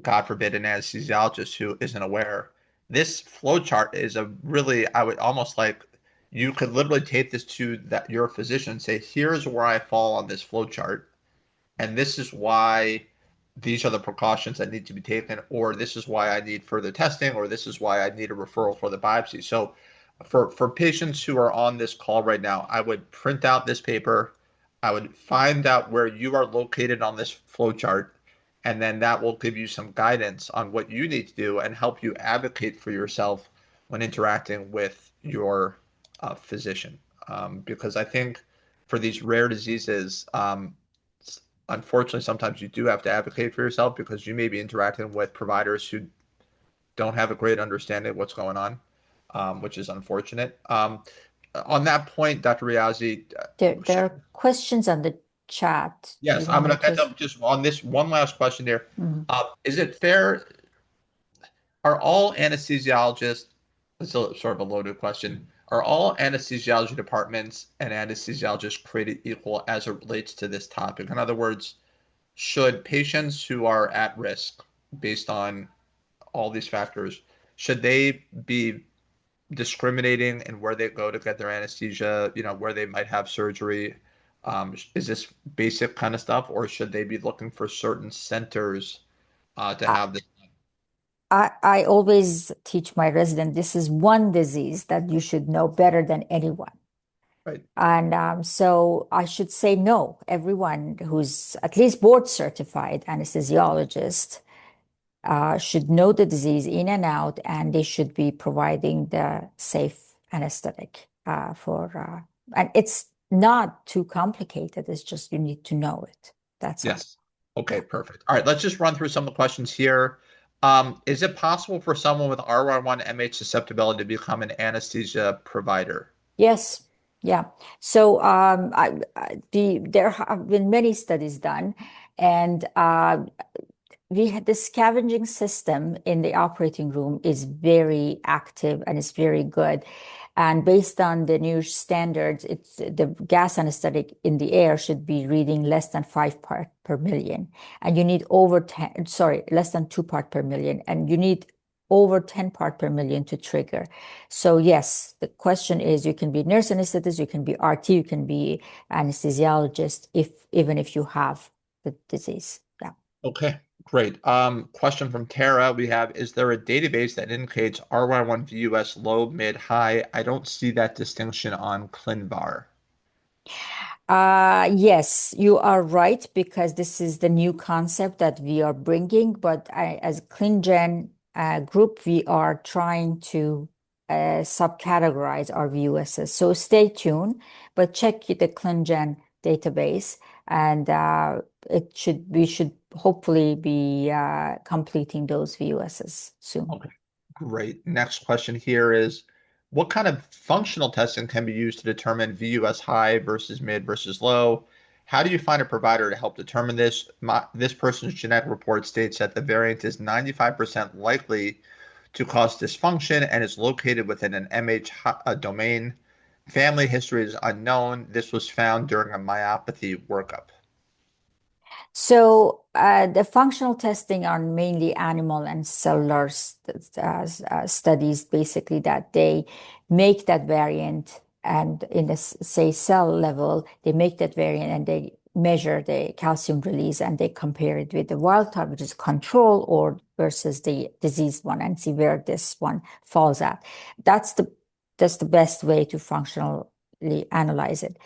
God forbid, an anesthesiologist who isn't aware, this flow chart is a really, I would almost like, you could literally take this to your physician and say, here's where I fall on this flow chart, and this is why these are the precautions that need to be taken, or this is why I need further testing, or this is why I need a referral for the biopsy. So for patients who are on this call right now, I would print out this paper. I would find out where you are located on this flow chart, and then that will give you some guidance on what you need to do and help you advocate for yourself when interacting with your physician. Because I think for these rare diseases, unfortunately, sometimes you do have to advocate for yourself because you may be interacting with providers who don't have a great understanding of what's going on, which is unfortunate. On that point, Dr. Riazi, There are questions on the chat. Do you yes, I'm want me going to end to? up just on this one last question here. Mhm. Is it fair? Are all anesthesiologists, it's a sort of a loaded question, are all anesthesiology departments and anesthesiologists created equal as it relates to this topic? In other words, should patients who are at risk based on all these factors, should they be discriminating in where they go to get their anesthesia, where they might have surgery? Is this basic kind of stuff, or should they be looking for certain centers to I, have this? I always teach my resident this is one disease that you should know better than anyone. Right. And so I should say no. Everyone who's at least board certified anesthesiologist should know the disease in and out, and they should be providing the safe anesthetic and it's not too complicated. It's just you need to know it. That's all. Yes. Okay, perfect. All right, let's just run through some of the questions here. Is it possible for someone with RYR1 MH susceptibility to become an anesthesia provider? Yes. Yeah. So there have been many studies done, and we had the scavenging system in the operating room is very active and it's very good. And based on the new standards, it's the gas anesthetic in the air should be reading less than 5 part per million. And you need over 10, sorry, less than 2 part per million. And you need over 10 part per million to trigger. So yes, the question is you can be nurse anesthetist, you can be RT, you can be anesthesiologist even if you have the disease. Yeah. Okay, great. Question from Tara. We have, is there a database that indicates RY1 VUS low, mid, high? I don't see that distinction on ClinVar. Yes, you are right because this is the new concept that we are bringing. But as ClinGen group, we are trying to subcategorize our VUSs. So stay tuned, but check the ClinGen database, and we should hopefully be completing those VUSs soon. Okay, great. Next question here is, what kind of functional testing can be used to determine VUS high versus mid versus low? How do you find a provider to help determine this? This person's genetic report states that the variant is 95% likely to cause dysfunction and is located within an domain. Family history is unknown. This was found during a myopathy workup. So the functional testing are mainly animal and cellular studies, basically that they make that variant and in the say cell level, they make that variant and they measure the calcium release and they compare it with the wild type, which is control, or versus the diseased one and see where this one falls at. That's the best way to functionally analyze it.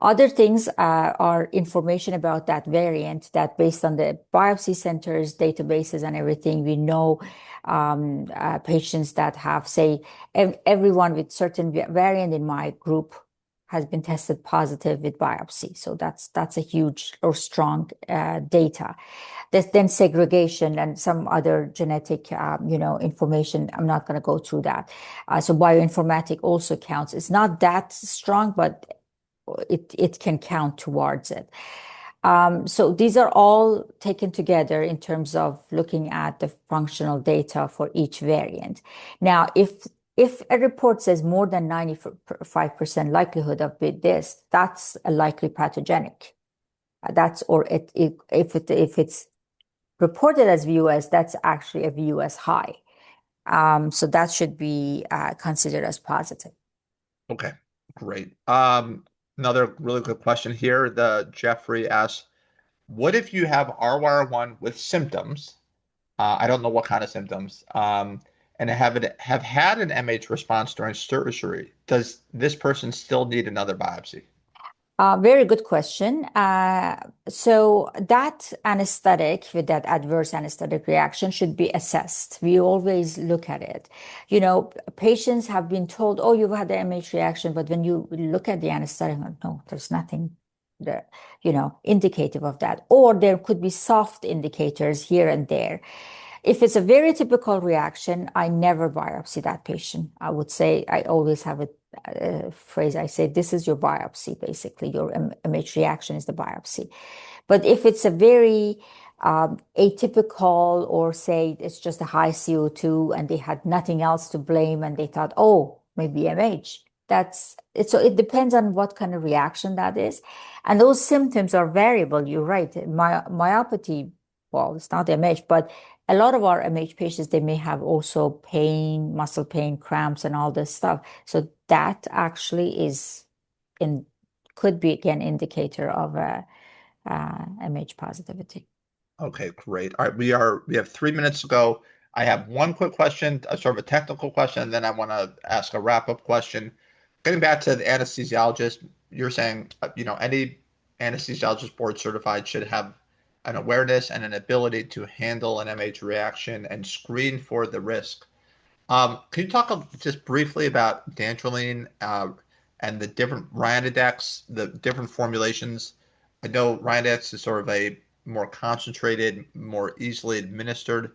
Other things are information about that variant that based on the biopsy centers, databases, and everything, we know patients that have, say, everyone with certain variant in my group has been tested positive with biopsy. So that's a huge or strong data. There's then segregation and some other genetic, information. I'm not going to go through that. So bioinformatic also counts. It's not that strong, but it can count towards it. So these are all taken together in terms of looking at the functional data for each variant. Now, if a report says more than 95% likelihood of this, that's a likely pathogenic. That's or if it's reported as VUS, that's actually a VUS high. So that should be considered as positive. Okay, great. Another really good question here. The Jeffrey asks, what if you have RYR1 with symptoms? I don't know what kind of symptoms. And have had an MH response during surgery. Does this person still need another biopsy? Very good question. So that anesthetic with that adverse anesthetic reaction should be assessed. We always look at it. Patients have been told, "Oh, you've had the MH reaction," but when you look at the anesthetic, no, there's nothing that, indicative of that. Or there could be soft indicators here and there. If it's a very typical reaction, I never biopsy that patient. I would say I always have a phrase. I say, this is your biopsy, basically. Your MH reaction is the biopsy. But if it's a very atypical, or say it's just a high CO2 and they had nothing else to blame and they thought, oh, maybe MH, that's it. So it depends on what kind of reaction that is. And those symptoms are variable. You're right. Myopathy, well, it's not MH, but a lot of our MH patients, they may have also pain, muscle pain, cramps, and all this stuff. So that actually in could be an indicator of a, MH positivity. Okay, great. All right, we have 3 minutes to go. I have one quick question, a sort of a technical question, and then I want to ask a wrap-up question. Getting back to the anesthesiologist, you're saying, any anesthesiologist board certified should have an awareness and an ability to handle an MH reaction and screen for the risk. Can you talk just briefly about dantrolene and the different Ryanodex, the different formulations? I know Ryanodex is sort of a more concentrated, more easily administered.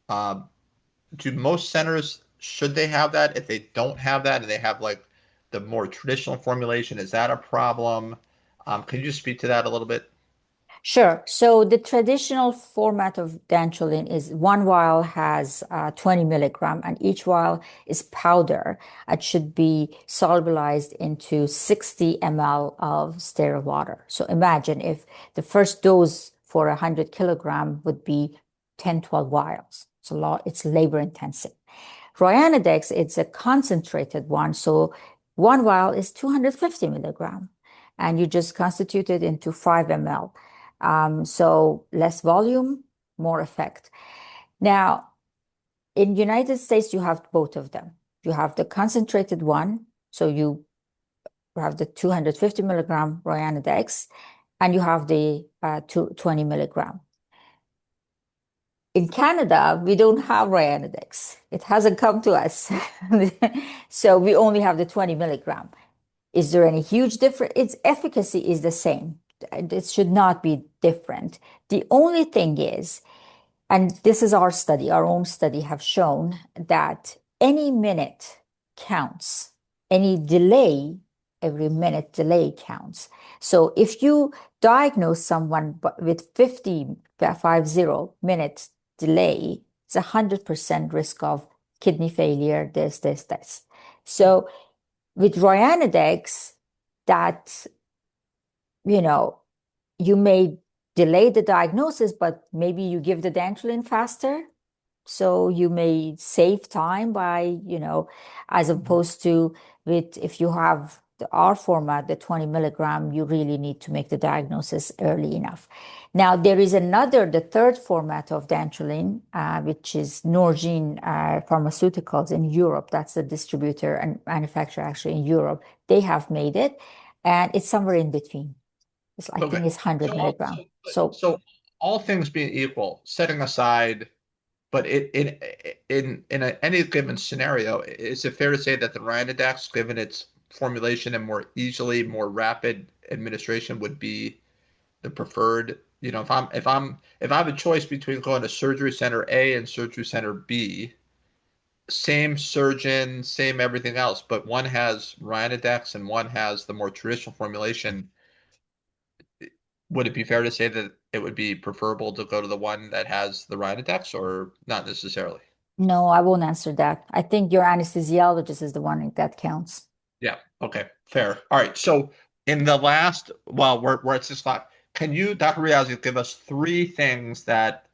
Uh, do most centers, should they have that? If they don't have that and they have like the more traditional formulation, is that a problem? Can you just speak to that a little bit? Sure. So the traditional format of dantrolene is one vial has 20 milligram, and each vial is powder. It should be solubilized into 60 ml of sterile water. So imagine if the first dose for 100 kilogram would be 10, 12 vials. It's a lot, it's labor intensive. Ryanodex, it's a concentrated one. So one vial is 250 milligram, and you just constitute it into 5 ml. So less volume, more effect. Now, in United States, you have both of them. You have the concentrated one, so you have the 250 milligram Ryanodex, and you have the 20 milligram. In Canada, we don't have Ryanodex. It hasn't come to us. So we only have the 20 milligram. Is there any huge difference? Its efficacy is the same. It should not be different. The only thing is, and this is our study, our own study have shown that any minute counts. Any delay, every minute delay counts. So if you diagnose someone with 50 minutes delay, it's 100% risk of kidney failure, this. So with Ryanodex, that, you know, you may delay the diagnosis, but maybe you give the dantrolene faster. So you may save time by, as opposed to with if you have the R format, the 20 milligram, you really need to make the diagnosis early enough. Now, there is the third format of dantrolene, which is Norgine Pharmaceuticals in Europe. That's the distributor and manufacturer actually in Europe. They have made it. and it's somewhere in between. I Okay. think it's 100 So, all, milligram. so, So so all things being equal, setting aside, but any given scenario, is it fair to say that the Ryanadex, given its formulation and more rapid administration, would be the preferred? If I have a choice between going to surgery center A and surgery center B, same surgeon, same everything else, but one has Ryanadex and one has the more traditional formulation. Would it be fair to say that it would be preferable to go to the one that has the Ryanadex or not necessarily? no, I won't answer that. I think your anesthesiologist is the one that counts. Yeah. Okay. Fair. All right. So in the last, well, we're at 6 o'clock. Can you, Dr. Riazi, give us three things that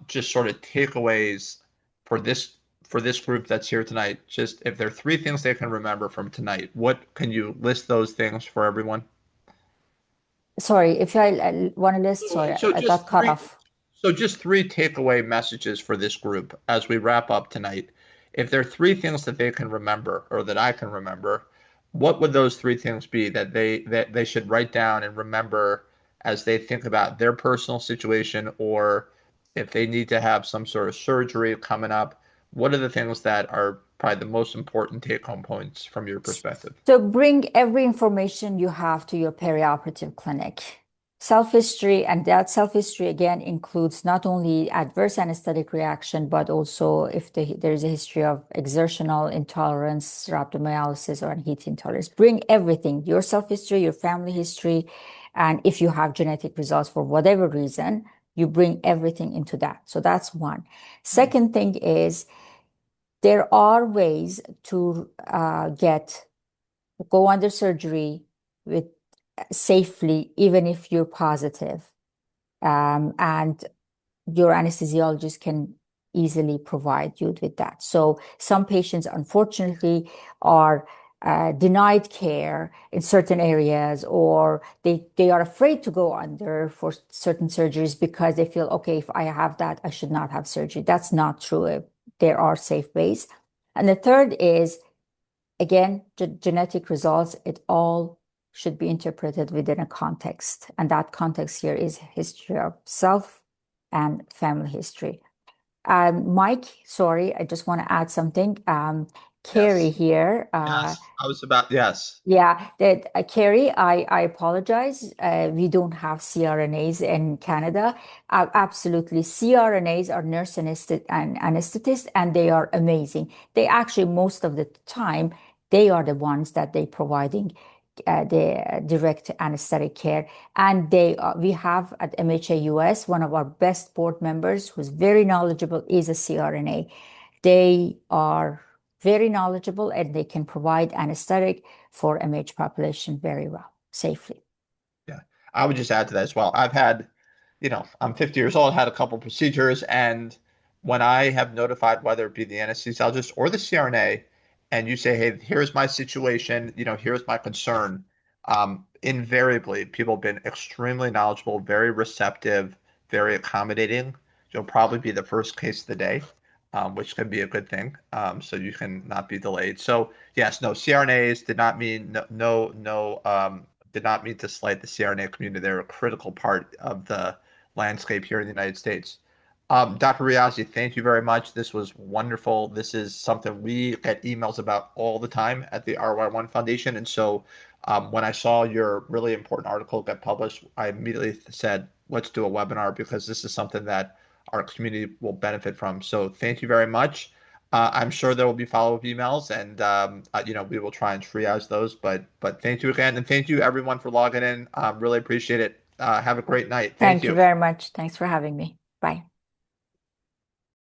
just sort of takeaways for this group that's here tonight? Just if there are three things they can remember from tonight, what can you list those things for everyone? Sorry, if I want to list, sorry, So I got cut off. just three takeaway messages for this group as we wrap up tonight. If there are three things that they can remember or that I can remember, what would those three things be that they should write down and remember as they think about their personal situation or if they need to have some sort of surgery coming up? What are the things that are probably the most important take-home points from your perspective? So bring every information you have to your perioperative clinic. Self-history, and that self-history again includes not only adverse anesthetic reaction, but also if there's a history of exertional intolerance, rhabdomyolysis, or heat intolerance. Bring everything, your self-history, your family history, and if you have genetic results for whatever reason, you bring everything into that. So that's one. Second thing is there are ways to go under surgery with safely, even if you're positive. And your anesthesiologist can easily provide you with that. So some patients, unfortunately, are denied care in certain areas, or they are afraid to go under for certain surgeries because they feel, okay, if I have that, I should not have surgery. That's not true. There are safe ways. And the third is again, genetic results, it all should be interpreted within a context. And that context here is history of self and family history. Mike, sorry, I just want to add something. Carrie Yes. here, Yes. I was about, yes. yeah, that Carrie, I apologize. We don't have CRNAs in Canada. Absolutely, CRNAs are nurse and anesthetists, and they are amazing. They actually, most of the time, they are the ones that they providing the direct anesthetic care. And we have at MHA US one of our best board members who's very knowledgeable is a CRNA. They are very knowledgeable and they can provide anesthetic for MH population very well, safely. Yeah. I would just add to that as well. I'm 50 years old, had a couple procedures, and when I have notified whether it be the anesthesiologist or the CRNA, and you say, hey, here's my situation, here's my concern, invariably people have been extremely knowledgeable, very receptive, very accommodating. You'll probably be the first case of the day, which can be a good thing. So you can not be delayed. So yes, no, CRNAs did not mean did not mean to slight the CRNA community. They're a critical part of the landscape here in the United States. Dr. Riazi, thank you very much. This was wonderful. This is something we get emails about all the time at the RYR-1 Foundation. And so when I saw your really important article get published, I immediately said, let's do a webinar because this is something that our community will benefit from. So thank you very much. I'm sure there will be follow-up emails, and we will try and triage those. But thank you again, and thank you everyone for logging in. Really appreciate it. Have a great night. Thank Thank you you. very much. Thanks for having me. Bye.